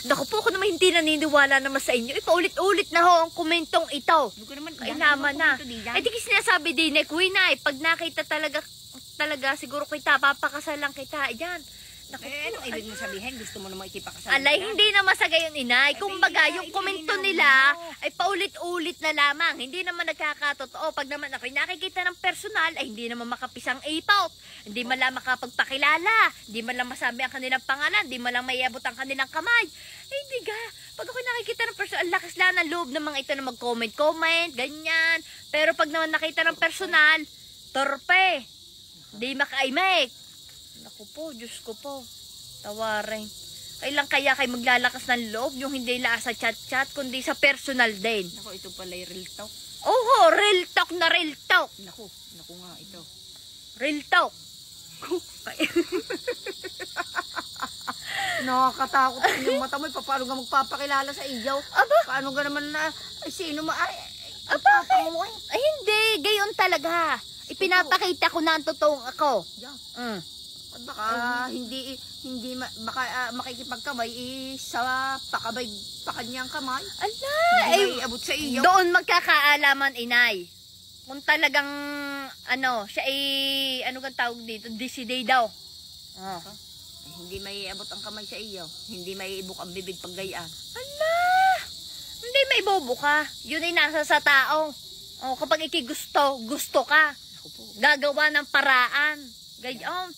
Naku po, ako naman hindi naniniwala naman sa inyo. Ipaulit-ulit na ho ang komentong ito. Hindi ko naman, ay naman na. Ay di kasi sinasabi din, Kuya Inay, pag nakita talaga siguro kita, papakasalan kita. Ayan. Naku, anong ibig mo sabihin? Gusto mo naman ikipakasal? Alay, hindi naman sa gayon, Inay. Kumbaga, yung komento nila ay paulit-ulit na lamang. Hindi naman nagkakatotoo. Pag naman ako'y nakikita ng personal, ay hindi naman makapisang ipaw. Hindi man lang makapagpakilala. Hindi man lang masabi ang kanilang pangalan. Hindi man lang maiabot ang kanilang kamay. Ay, hindi ga. Pag ako'y nakikita ng personal, lakas lang ng loob ng mga ito na mag-comment, ganyan. Pero pag naman nakita ng personal, torpe. Hindi makaimik. Naku po, Diyos ko po. Tawarin. Kailan kaya kayo maglalakas ng loob yung hindi lang sa chat-chat, kundi sa personal din? Naku, ito pala yung real talk. Oho, real talk na real talk. Naku nga ito. Real talk. Nakakatakot yung mata mo. Paano ka magpapakilala sa iyo? Aba? Paano ka naman na, ay sino ma, ay Bakit? Ay, hindi. Gayon talaga. Ipinapakita ko na ang totoong ako. Yeah. At baka baka makikipagkamay sa pakanyang kamay. Ala, Hindi abot sa iyo. doon magkakaalaman, Inay. Kung talagang, siya ay, kang tawag dito, disiday daw. Oh. Hindi may abot ang kamay sa iyo. Hindi may ibuk ang bibig pag gayaan. Ala, hindi may bobo ka. Yun ay nasa sa tao. Oh, kapag gusto ka. Gagawa ng paraan. Gayon.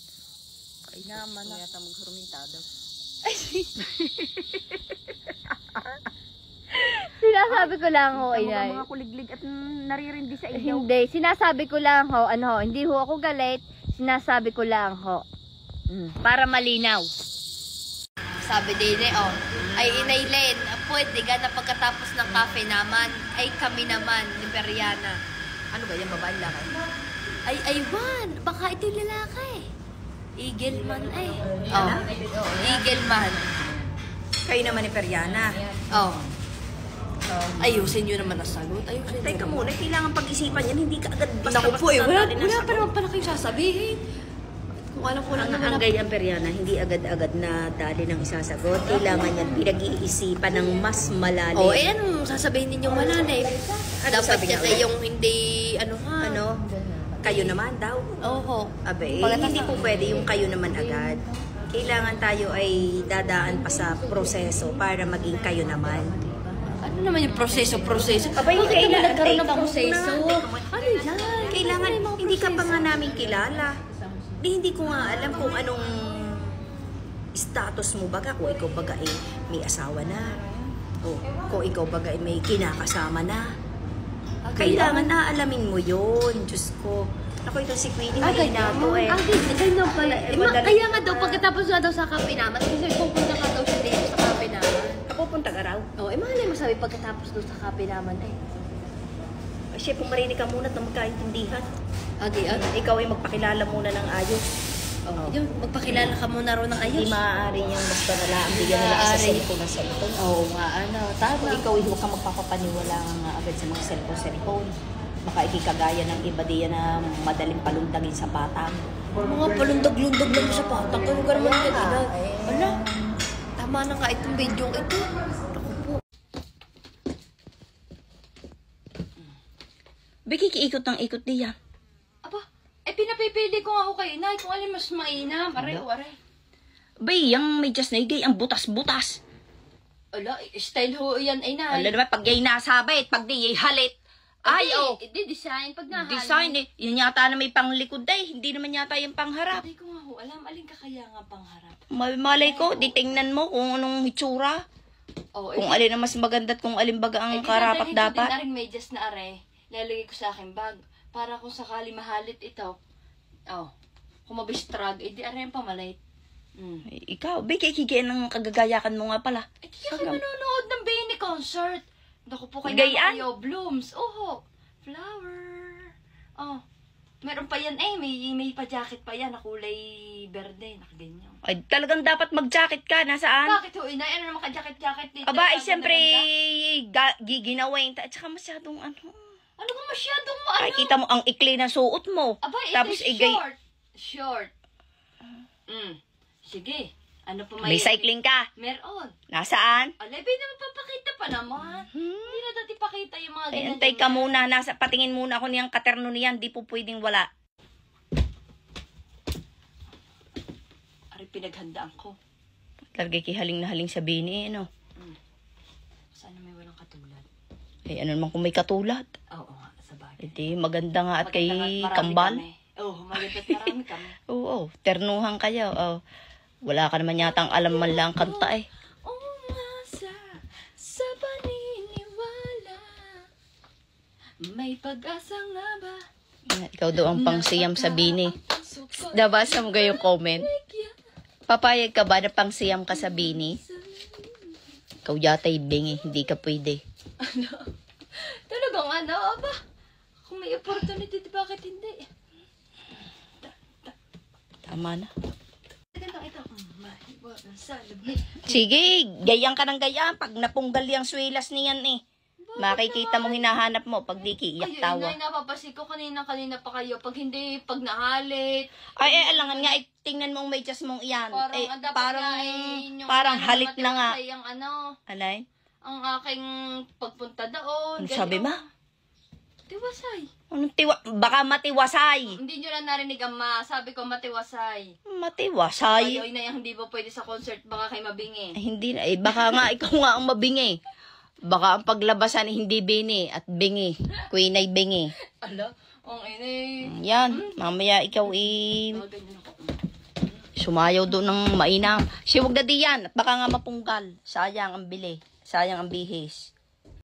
Ay naman na. Yata magsurumintado. Sinasabi ko lang ho, Inay. Mga kuliglig at naririndi sa iyo. Hindi, sinasabi ko lang ho, hindi ho ako galit. Sinasabi ko lang ho. Para malinaw. Sabi din ay Inay Len, pwede ka na pagkatapos ng cafe naman, ay kami naman ni Periana. Ano ba yan, babae lang? Ay, aywan, baka ito yung lalaki. Eagle man ay. Eagle man. Kayo naman ni Periana. Ayusin nyo naman ang sagot. Ayusin Teka muna, kailangan pag-isipan yan. Hindi ka agad basta-basta wala dali ng pa sagot. naman pala kayong sasabihin. Kung alam ko lang naman. Ang gayang Periana, hindi agad-agad na dali ng isasagot. Kailangan yan pinag-iisipan ng mas malalim. Anong sasabihin ninyong malalim? Dapat sabi yan niya? ay yung hindi, Kayo naman daw. Oho. Abe, hindi po pwede yung kayo naman agad. Kailangan tayo ay dadaan pa sa proseso para maging kayo naman. Ano naman yung proseso? Abay, Bakit kailangan- naman nagkaroon ng take proseso? muna. Ano yan? Kailangan, hindi ka pa nga namin kilala. Hindi ko nga alam kung anong status mo baga. Kung ikaw baga ay may asawa na. O kung ikaw baga ay may kinakasama na. Kailangan na alamin mo yun. Diyos ko. Ako ito si Queenie. May inato eh. Ganyan pala. madali. Kaya nga daw, pagkatapos nga daw sa kape naman, kasi pupunta nga daw siya dito sa kape naman. Pupunta ka raw. Malay mo sabi pagkatapos daw sa kape naman Siya, pumarinig ka muna at magkaintindihan. Ikaw ay magpakilala muna ng ayos. Yun, magpakilala ka muna rin ng ayos. Hindi maaari niyang basta na lang bigyan nila sa cellphone ng cellphone. Tama. Ikaw ay huwag kang magpapapaniwala nga agad sa mga cellphone. Baka ikikagaya ng iba diyan na madaling palundagin sa patang. Mga palundag-lundag lang sa patang. Kaya ka naman kanina. Tama na nga itong video ito. Ako po. Kikiikot ng ikot diya. Pinapipili ko nga ako kay Inay kung alin mas mainam. Aray. Bay, yung medyas na igay, ang butas-butas. Style ho yan, Inay. Naman, pag yay nasabit, pag di yay halit. Design pag nahalit. Design eh. Yun yata na may panglikod hindi naman yata yung pangharap. Hindi ko nga ho alam, alin ka kaya nga pangharap. Malay ko, di tingnan mo kung anong hitsura. Kung alin ang mas maganda at kung alin baga ang karapat dapat. Ito din medyas na are, lalagay ko sa aking bag. Para kung sakali mahalit ito, kung mabistrag, di are yung pamalit. Ikaw, kikigian ng kagagayakan mo nga pala. Di ako manonood ng Benny concert. Naku po kayo Gayaan? blooms. Flower. Meron pa yan may pa-jacket pa yan na kulay berde, nakaganyan. Ay, talagang dapat mag-jacket ka. Nasaan? Bakit ho, Inay? Ano naman ka-jacket dito? Aba, siyempre, giginawain. At saka masyadong Ano ka masyadong Ay, kita mo ang ikli na suot mo. Aba, ito Tapos, short. Sige. Ano pa May cycling ka. Meron. Nasaan? Alay, ba naman papakita pa naman. Hindi na dati pakita yung mga Ay, ganyan. antay ka muna. Patingin muna ako niyang katerno niyan. Di po pwedeng wala. Ari, pinaghandaan ko. Talaga kihaling na haling sa bini, ano? Sana may walang katulad. Eh, ano naman kung may katulad? Oo nga, sa bagay. Hindi, maganda nga at kay Maganda nga at marami Kambal. kami. Oo, maganda at marami kami. Oo, ternuhan kayo. Oh. Wala ka naman yatang alam man lang kanta eh. Umasa sa paniniwala. May pag-asa nga ba? Ikaw daw ang pangsiyam sa bini. Nabasa mo yung comment? Papayag ka ba na pangsiyam ka sa bini? Ikaw yata'y bingi, hindi ka pwede. Talagang ano, aba? Kung may opportunity, bakit hindi? Tama na. Ito. Sige, gayang ka ng gayang. Pag napunggal yung swelas niyan eh. Makikita mo hinahanap mo pag di kiiyak tawa. Ayun, napapasi ko kanina pa kayo. Pag hindi, pag nahalit. Ay, alangan nga, tingnan mo ang medyas mong iyan. Parang, Eh, dapat parang, nga yung parang ano, halit na nga. matiwasay ang ano, Alay? ang aking pagpunta doon. Ano sabi ma? Tiwasay. Anong baka matiwasay. Hindi nyo na narinig ang sabi ko matiwasay. Matiwasay? Kayo na yung hindi ba pwede sa concert, baka kayo mabingi. Ay, hindi na. Eh, baka nga ikaw nga ang mabingi. Baka ang paglabasan hindi bini at bingi. Queen ay bingi. Ala, ang inay. Yan, mamaya ikaw Ganyan ako. sumayaw doon ng mainam. Siwag na diyan at baka nga mapunggal. Sayang ang bili. Sayang ang bihis.